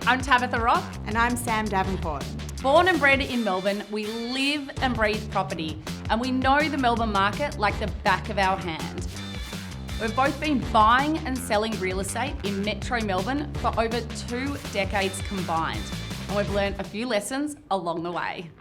I'm Tabitha Rock. And I'm Sam Davenport. Born and bred in Melbourne, we live and breathe property, and we know the Melbourne market like the back of our hand. We've both been buying and selling real estate in Metro Melbourne for over 2 decades combined, and we've learned a few lessons along the way.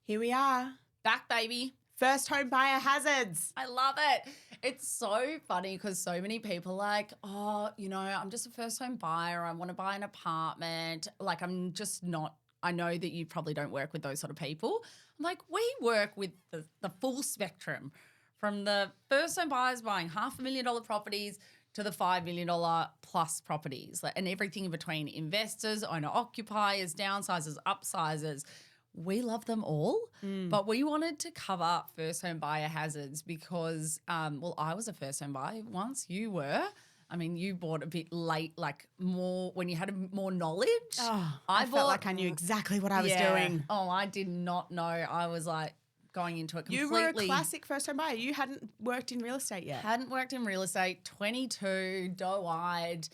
Here we are. Back, baby. First home buyer hazards. I love it. It's so funny because so many people are like, oh, I'm just a first home buyer. I want to buy an apartment. Like, I'm just not. I know that you probably don't work with those sort of people. I'm like, we work with the full spectrum, from the first home buyers buying $500,000 properties to the $5 million plus properties, and everything in between: investors, owner occupiers, downsizers, upsizers. We love them all, but we wanted to cover first home buyer hazards because, I was a first home buyer once. You were. I mean, you bought a bit late, like more when you had more knowledge. Oh, I felt like I knew exactly what I was doing. Oh, I did not know. I was like going into it completely. You were a classic first home buyer. You hadn't worked in real estate yet. Hadn't worked in real estate, 22, doe-eyed.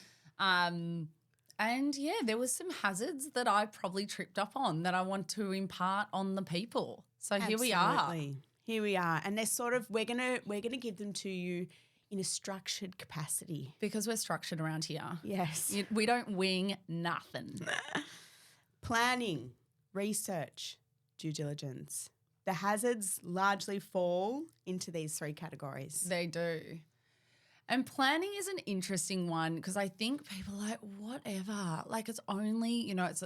And yeah, there was some hazards that I probably tripped up on that I want to impart on the people. So Absolutely. Here we are. And they're sort of we're gonna give them to you in a structured capacity. Because we're structured around here. Yes. We don't wing nothing. Planning, research, due diligence. The hazards largely fall into these 3 categories. They do. And planning is an interesting one because I think people are like, whatever. Like, it's only, it's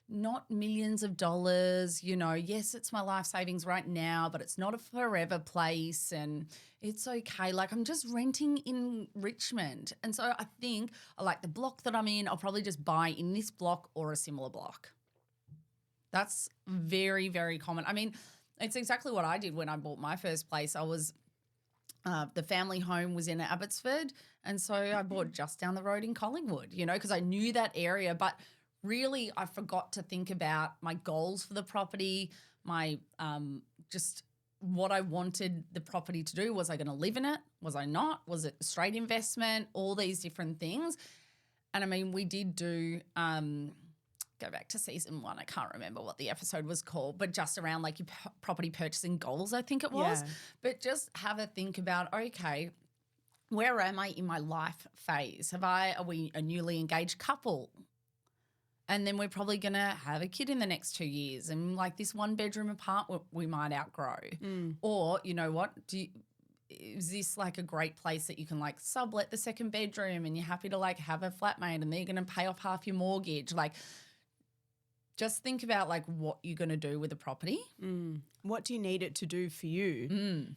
not millions of dollars. Yes, it's my life savings right now, but it's not a forever place and it's okay. Like, I'm just renting in Richmond. And so I think I like the block that I'm in. I'll probably just buy in this block or a similar block. That's very, very common. I mean, it's exactly what I did when I bought my first place. I was the family home was in Abbotsford, and so I bought just down the road in Collingwood, because I knew that area. But really, I forgot to think about my goals for the property, my just what I wanted the property to do. Was I going to live in it? Was I not? Was it a straight investment? All these different things. And I mean, we did do go back to season 1. I can't remember what the episode was called, but just around like your property purchasing goals, I think it was. Yeah. But just have a think about, okay, where am I in my life phase? Are we a newly engaged couple? And then we're probably going to have a kid in the next 2 years, and like this 1-bedroom apartment we might outgrow. Or, you know what, is this like a great place that you can like sublet the 2nd bedroom and you're happy to like have a flatmate and they're going to pay off half your mortgage? Like, just think about like what you're going to do with the property. What do you need it to do for you?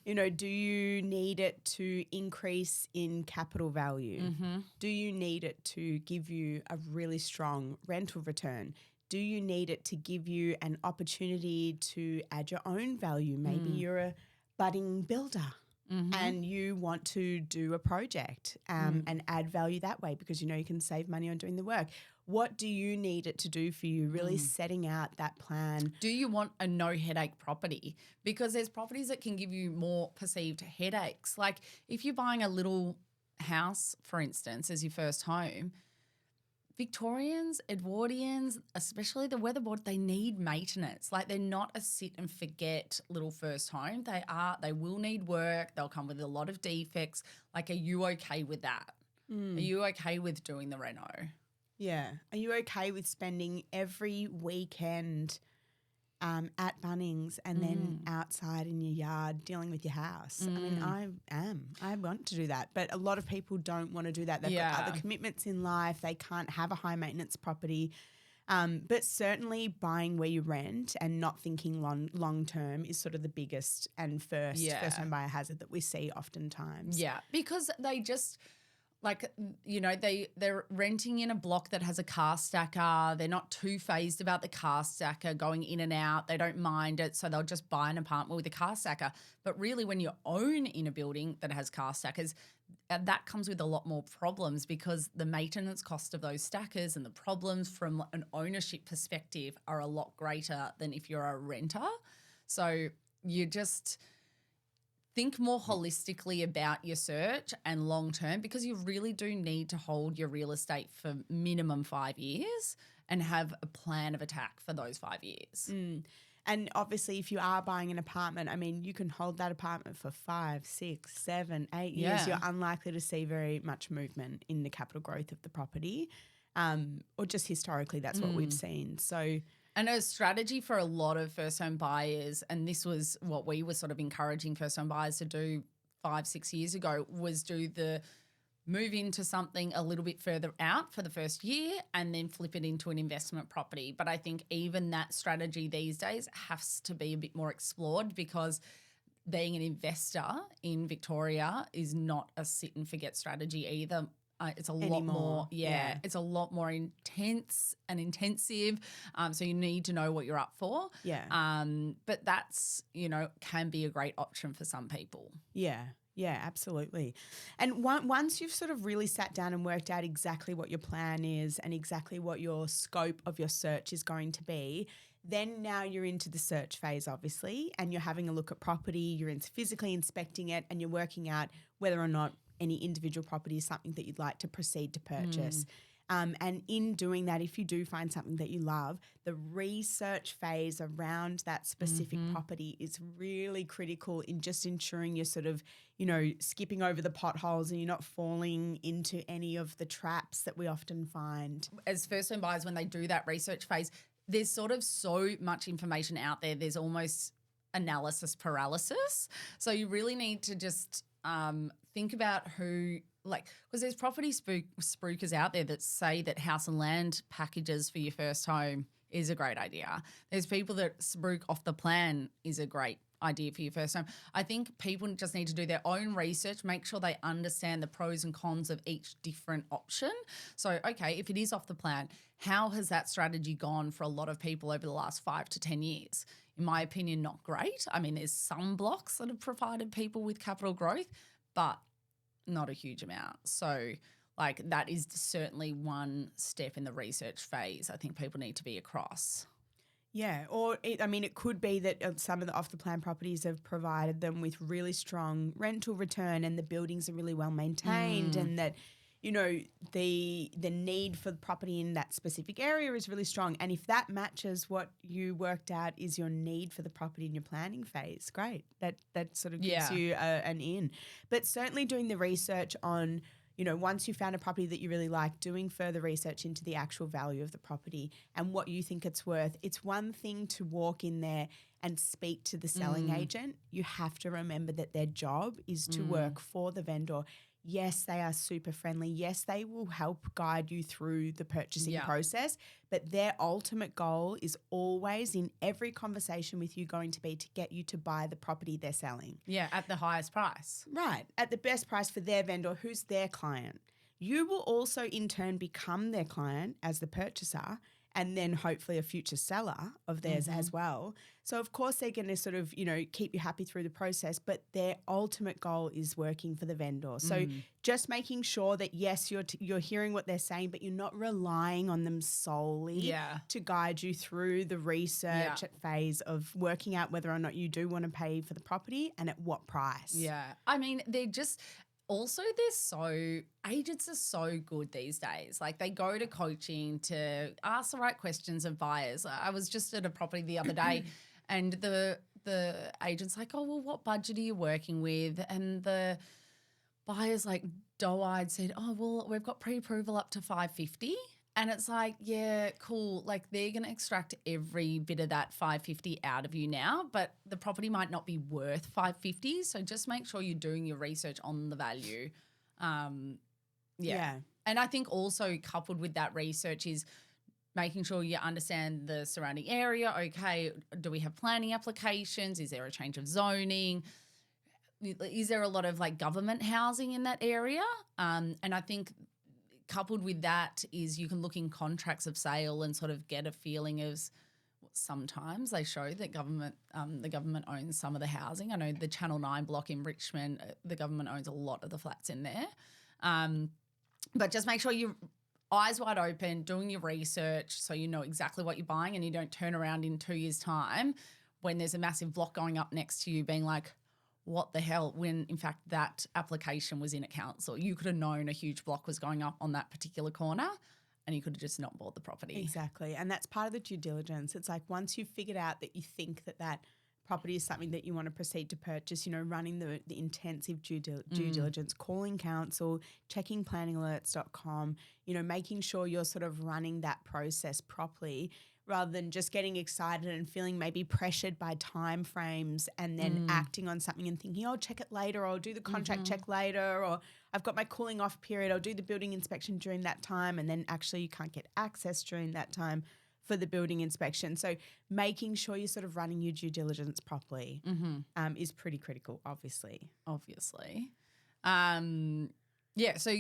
Do you need it to increase in capital value? Do you need it to give you a really strong rental return? Do you need it to give you an opportunity to add your own value? Maybe you're a budding builder. And you want to do a project and add value that way because you can save money on doing the work. What do you need it to do for you? Really setting out that plan. Do you want a no-headache property? Because there's properties that can give you more perceived headaches. Like if you're buying a little house, for instance, as your first home, Victorians, Edwardians, especially the weatherboard, they need maintenance. Like they're not a sit and forget little first home. They will need work. They'll come with a lot of defects. Like, are you okay with that? Are you okay with doing the reno? Yeah. Are you okay with spending every weekend at Bunnings and then outside in your yard dealing with your house? I mean, I want to do that. But a lot of people don't want to do that. They've got other commitments in life. They can't have a high maintenance property. But certainly buying where you rent and not thinking long term is sort of the biggest and first home buyer hazard that we see oftentimes. Yeah, because they just like, they're renting in a block that has a car stacker. They're not too phased about the car stacker going in and out. They don't mind it, so they'll just buy an apartment with a car stacker. But really, when you own in a building that has car stackers, that comes with a lot more problems because the maintenance cost of those stackers and the problems from an ownership perspective are a lot greater than if you're a renter. So you just think more holistically about your search and long term, because you really do need to hold your real estate for minimum 5 years. and have a plan of attack for those 5 years. And obviously, if you are buying an apartment, I mean, you can hold that apartment for 5, 6, 7, 8 years. Yeah. You're unlikely to see very much movement in the capital growth of the property, or just historically, that's what we've seen. So, and a strategy for a lot of first home buyers, and this was what we were sort of encouraging first home buyers to do 5, 6 years ago, was do the move into something a little bit further out for the first year and then flip it into an investment property. But I think even that strategy these days has to be a bit more explored, because being an investor in Victoria is not a sit and forget strategy either. It's a lot more, it's a lot more intense and intensive. So you need to know what you're up for. Yeah. But that's, can be a great option for some people. Yeah. Yeah, absolutely. And once you've sort of really sat down and worked out exactly what your plan is and exactly what your scope of your search is going to be, then now you're into the search phase, obviously, and you're having a look at property, you're physically inspecting it, and you're working out whether or not any individual property is something that you'd like to proceed to purchase. And in doing that, if you do find something that you love, the research phase around that specific property is really critical in just ensuring you're sort of, skipping over the potholes and you're not falling into any of the traps that we often find. As first home buyers, when they do that research phase, there's sort of so much information out there. There's almost analysis paralysis. So you really need to just think about who, because there's property spruikers out there that say that house and land packages for your first home is a great idea. There's people that spruik off the plan is a great idea for your first home. I think people just need to do their own research, make sure they understand the pros and cons of each different option. So, okay, if it is off the plan, how has that strategy gone for a lot of people over the last 5 to 10 years? In my opinion, not great. I mean, there's some blocks that have provided people with capital growth, but not a huge amount. So that is certainly one step in the research phase I think people need to be across. Yeah, it could be that some of the off-the-plan properties have provided them with really strong rental return and the buildings are really well maintained and that, the need for the property in that specific area is really strong. And if that matches what you worked out is your need for the property in your planning phase, great. That sort of gives you an in. But certainly doing the research on, once you found a property that you really like, doing further research into the actual value of the property and what you think it's worth. It's one thing to walk in there and speak to the selling agent. You have to remember that their job is to work for the vendor. Yes, they are super friendly. Yes, they will help guide you through the purchasing process, but their ultimate goal is always in every conversation with you going to be to get you to buy the property they're selling. Yeah, at the highest price. Right, at the best price for their vendor, who's their client. You will also in turn become their client as the purchaser and then hopefully a future seller of theirs as well. So, of course, they're going to sort of, keep you happy through the process, but their ultimate goal is working for the vendor. So just making sure that, yes, you're hearing what they're saying, but you're not relying on them solely to guide you through the research phase of working out whether or not you do want to pay for the property and at what price. Yeah. I mean, they're just – also, agents are so good these days. They go to coaching to ask the right questions of buyers. I was just at a property the other day and the agent's like, oh, well, what budget are you working with? And the buyer's doe-eyed said, oh, well, we've got pre-approval up to $550. And it's yeah, cool. They're going to extract every bit of that $550 out of you now, but the property might not be worth $550. So just make sure you're doing your research on the value. Yeah. And I think also coupled with that research is making sure you understand the surrounding area. Okay, do we have planning applications? Is there a change of zoning? Is there a lot of government housing in that area? And I think coupled with that is you can look in contracts of sale and sort of get a feeling of sometimes they show that the government owns some of the housing. I know the Channel 9 block in Richmond, the government owns a lot of the flats in there. But just make sure you're eyes wide open, doing your research so you know exactly what you're buying and you don't turn around in 2 years' time when there's a massive block going up next to you being like, what the hell, when in fact that application was in a council. You could have known a huge block was going up on that particular corner and you could have just not bought the property. Exactly. And that's part of the due diligence. It's like once you've figured out that you think that property is something that you want to proceed to purchase, running the intensive due diligence, calling council, checking planningalerts.com, making sure you're sort of running that process properly rather than just getting excited and feeling maybe pressured by time frames and then acting on something and thinking, I'll check it later, or I'll do the contract check later, or I've got my cooling off period, I'll do the building inspection during that time, and then actually you can't get access during that time for the building inspection. So making sure you're sort of running your due diligence properly is pretty critical, obviously. So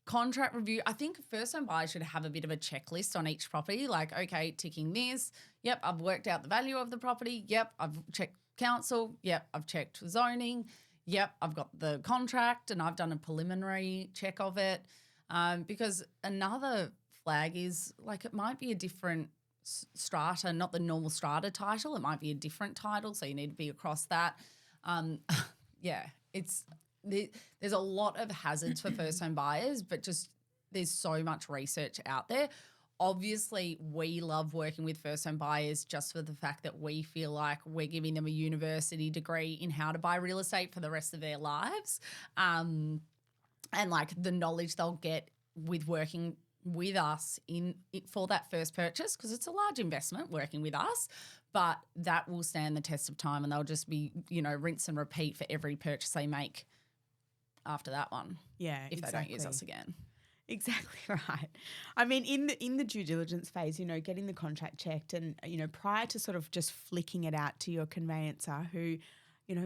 contract review, I think first-time buyers should have a bit of a checklist on each property, like, okay, ticking this. Yep, I've worked out the value of the property. Yep, I've checked council. Yep, I've checked zoning. Yep, I've got the contract and I've done a preliminary check of it. Because another flag is, like, it might be a different strata, not the normal strata title. It might be a different title, so you need to be across that. There's a lot of hazards for first-home buyers, but just there's so much research out there. Obviously, we love working with first-home buyers just for the fact that we feel like we're giving them a university degree in how to buy real estate for the rest of their lives, and like the knowledge they'll get with working with us for that first purchase, because it's a large investment working with us, but that will stand the test of time, and they'll just be, rinse and repeat for every purchase they make after that one. Yeah, if they don't use us again. Exactly right. I mean, in the due diligence phase, getting the contract checked and, prior to sort of just flicking it out to your conveyancer who,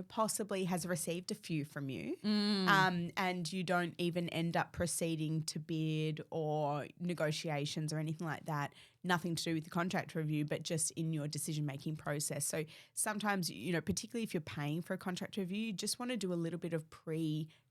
possibly has received a few from you, and you don't even end up proceeding to bid or negotiations or anything like that, nothing to do with the contract review, but just in your decision-making process. So sometimes, particularly if you're paying for a contract review, you just want to do a little bit of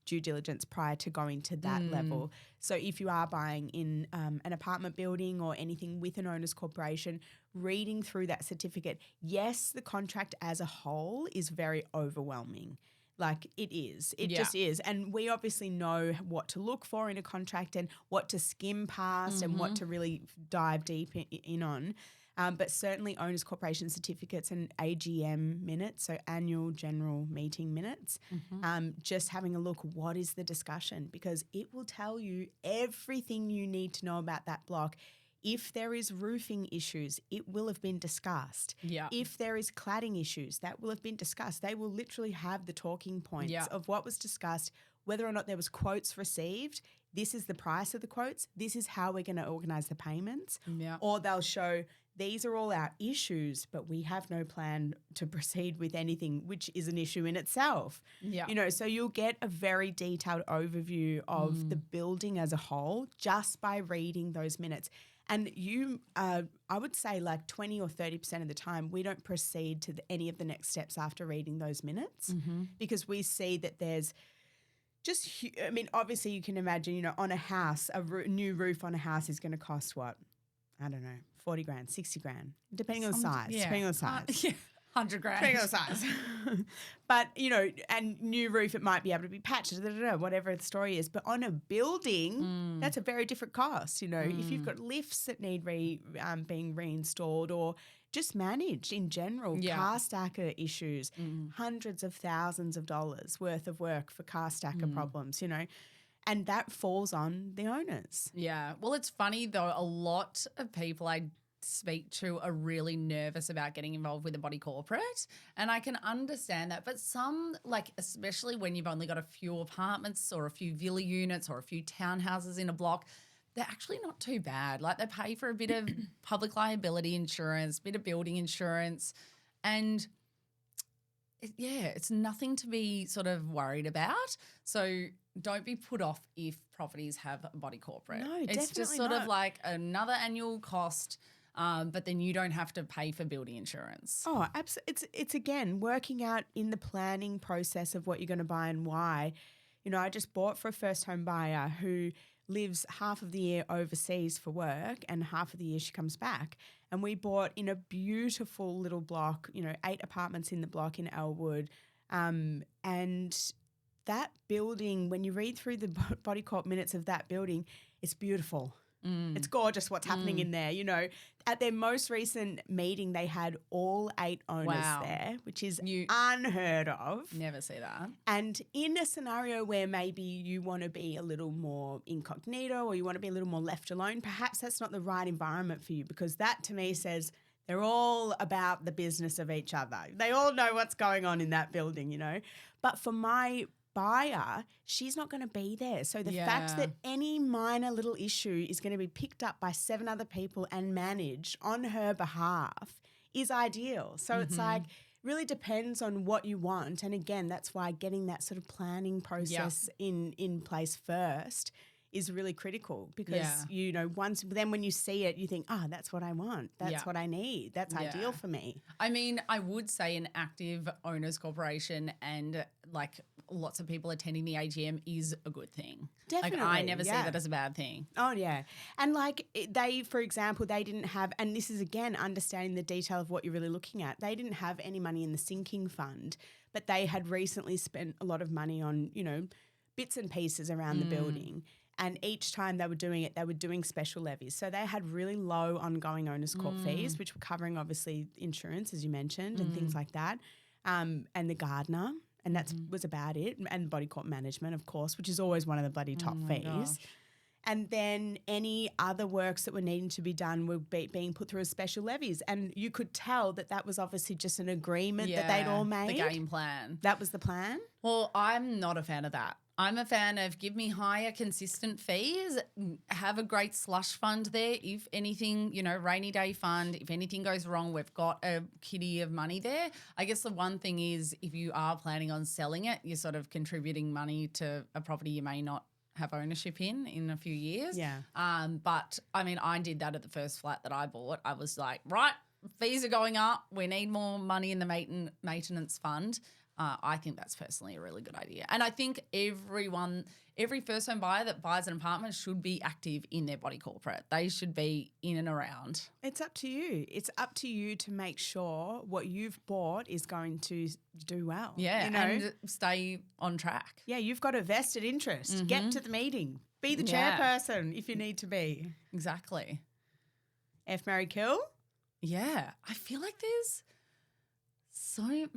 due diligence prior to going to that level. So if you are buying in an apartment building or anything with an owner's corporation, reading through that certificate, yes, the contract as a whole is very overwhelming. Like it is. It just is. And we obviously know what to look for in a contract and what to skim past and what to really dive deep in on. But certainly owners corporation certificates and AGM minutes, so annual general meeting minutes, just having a look, what is the discussion? Because it will tell you everything you need to know about that block. If there is roofing issues, it will have been discussed. Yeah. If there is cladding issues, that will have been discussed. They will literally have the talking points of what was discussed, whether or not there was quotes received. This is the price of the quotes. This is how we're going to organise the payments. Yeah. Or they'll show these are all our issues, but we have no plan to proceed with anything, which is an issue in itself. Yeah. So you'll get a very detailed overview of the building as a whole just by reading those minutes. And I would say like 20 or 30% of the time, we don't proceed to any of the next steps after reading those minutes because we see that there's obviously you can imagine, on a house, new roof on a house is going to cost what? I don't know, 40 grand, 60 grand, depending on the size. Yeah. Depending on the size. 100 grand. Depending on the size. But, and new roof, it might be able to be patched, whatever the story is. But on a building, that's a very different cost. If you've got lifts that need being reinstalled or just managed in general, car stacker issues, hundreds of thousands of dollars worth of work for car stacker problems, and that falls on the owners. Yeah. Well, it's funny though, a lot of people I speak to are really nervous about getting involved with a body corporate, and I can understand that. But some, like especially when you've only got a few apartments or a few villa units or a few townhouses in a block, they're actually not too bad. Like they pay for a bit of public liability insurance, bit of building insurance, and it's nothing to be sort of worried about. So don't be put off if properties have a body corporate. No, it's just sort of like another annual cost. But then you don't have to pay for building insurance. Oh, absolutely. It's again working out in the planning process of what you're going to buy and why. I just bought for a first home buyer who lives half of the year overseas for work and half of the year she comes back. And we bought in a beautiful little block, 8 apartments in the block in Elwood. And that building, when you read through the body corp minutes of that building, it's beautiful. It's gorgeous what's happening in there. You know, at their most recent meeting, they had all 8 owners there, which is unheard of. Never see that. And in a scenario where maybe you want to be a little more incognito or you want to be a little more left alone, perhaps that's not the right environment for you, because that to me says they're all about the business of each other. They all know what's going on in that building, you know. But for my buyer, she's not going to be there. So the fact that any minor little issue is going to be picked up by 7 other people and managed on her behalf is ideal. So it's like really depends on what you want. And again, that's why getting that sort of planning process in place first is really critical, because, you know, when you see it, you think, that's what I want. That's what I need. That's ideal for me. I mean, I would say an active owners corporation and like lots of people attending the AGM is a good thing. Definitely. Like I never see that as a bad thing. Oh, yeah. And like for example, they didn't have, and this is again, understanding the detail of what you're really looking at. They didn't have any money in the sinking fund, but they had recently spent a lot of money on, you know, bits and pieces around the building. And each time they were doing it, they were doing special levies. So they had really low ongoing owners' court fees, which were covering obviously insurance, as you mentioned, and things like that, and the gardener, and that was about it, and body court management, of course, which is always one of the bloody top fees. Gosh. And then any other works that were needing to be done were being put through as special levies. And you could tell that was obviously just an agreement that they'd all made. The game plan. That was the plan? Well, I'm not a fan of that. I'm a fan of give me higher consistent fees, have a great slush fund there. If anything, you know, rainy day fund, if anything goes wrong, we've got a kitty of money there. I guess the one thing is if you are planning on selling it, you're sort of contributing money to a property you may not have ownership in a few years. Yeah. But, I mean, I did that at the first flat that I bought. I was like, right, fees are going up. We need more money in the maintenance fund. I think that's personally a really good idea. And I think every first home buyer that buys an apartment should be active in their body corporate. They should be in and around. It's up to you. It's up to you to make sure what you've bought is going to do well. Yeah, you know? and stay on track. Yeah, you've got a vested interest. Get to the meeting. Be the chairperson if you need to be. Exactly. F, marry, kill? Yeah. I feel like there's so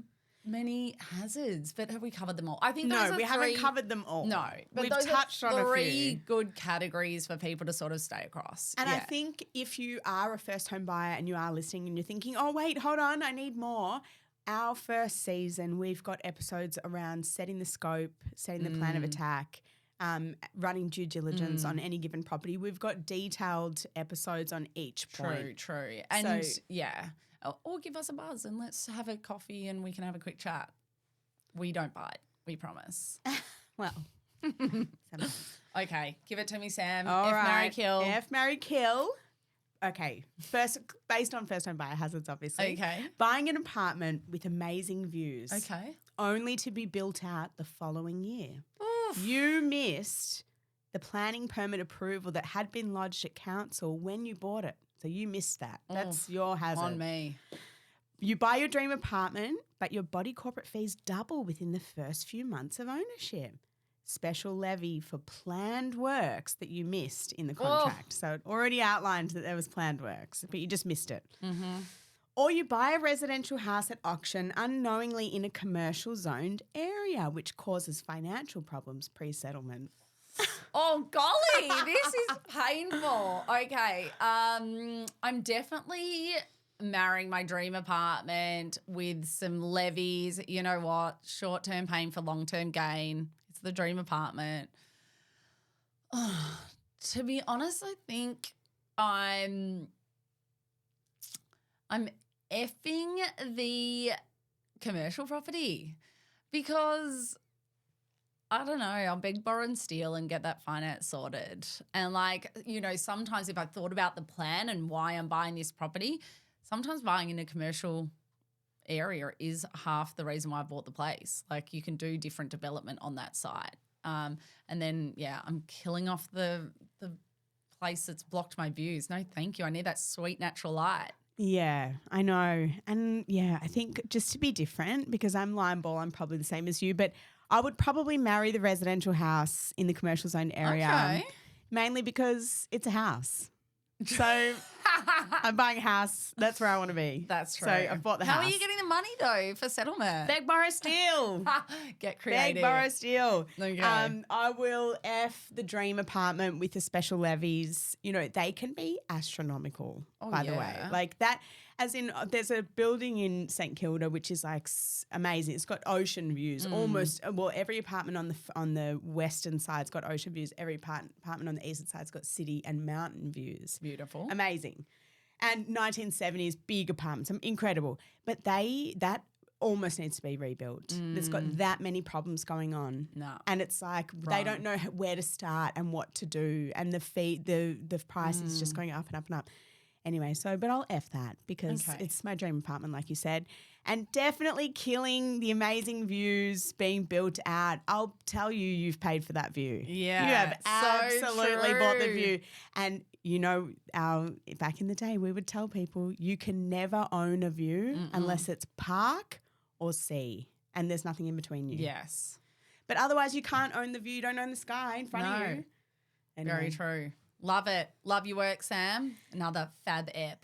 many hazards, but have we covered them all? I think we haven't covered them all. No, but we've those touched are on a three few good categories for people to sort of stay across. And I think if you are a first home buyer and you are listening and you're thinking, oh wait, hold on, I need more. Our first season, we've got episodes around setting the scope, setting the plan of attack, running due diligence on any given property. We've got detailed episodes on each point. True. And or give us a buzz and let's have a coffee and we can have a quick chat. We don't bite, we promise. Well, okay, give it to me, Sam. All right. Marry, kill. F, marry, kill. Okay, first, based on first home buyer hazards, obviously. Okay. Buying an apartment with amazing views. Okay. Only to be built out the following year. Oof. You missed the planning permit approval that had been lodged at council when you bought it. So you missed that. That's your hazard. On me. You buy your dream apartment, but your body corporate fees double within the first few months of ownership. Special levy for planned works that you missed in the contract. So it already outlined that there was planned works, but you just missed it. Mm-hmm. Or you buy a residential house at auction unknowingly in a commercial zoned area, which causes financial problems pre-settlement. Oh, golly, this is painful. Okay, I'm definitely marrying my dream apartment with some levies. You know what? Short-term pain for long-term gain. It's the dream apartment. Oh, to be honest, I think I'm effing the commercial property because I don't know, I'll beg, borrow and steal and get that finance sorted. And like, you know, sometimes if I thought about the plan and why I'm buying this property, sometimes buying in a commercial area is half the reason why I bought the place. Like you can do different development on that site. And then, I'm killing off the place that's blocked my views. No, thank you. I need that sweet natural light. Yeah, I know. And I think just to be different, because I'm line ball, I'm probably the same as you, but I would probably marry the residential house in the commercial zone area. Okay. Mainly because it's a house. So I'm buying a house. That's where I want to be. That's true. So I've bought the house. How are you getting the money though for settlement? Beg, borrow, steal. Get creative. Beg, borrow, steal. Okay. I will F the dream apartment with the special levies. You know, they can be astronomical, by the way. Like that, as in there's a building in St Kilda which is like amazing. It's got ocean views almost. Well, every apartment on the western side's got ocean views. Every apartment on the eastern side's got city and mountain views. Beautiful. Amazing. And 1970s big apartments, incredible. But that almost needs to be rebuilt. It's got that many problems going on. No. And it's like they don't know where to start and what to do, and the price is just going up and up and up. Anyway, but I'll F that because it's my dream apartment, like you said. And definitely killing the amazing views being built out. I'll tell you, you've paid for that view. Yeah. You have so absolutely true. bought the view. And, you know, back in the day, we would tell people you can never own a view unless it's park or sea, and there's nothing in between you. Yes. But otherwise, you can't own the view. You don't own the sky in front of you. Anyway. Very true. Love it. Love your work, Sam. Another fab app.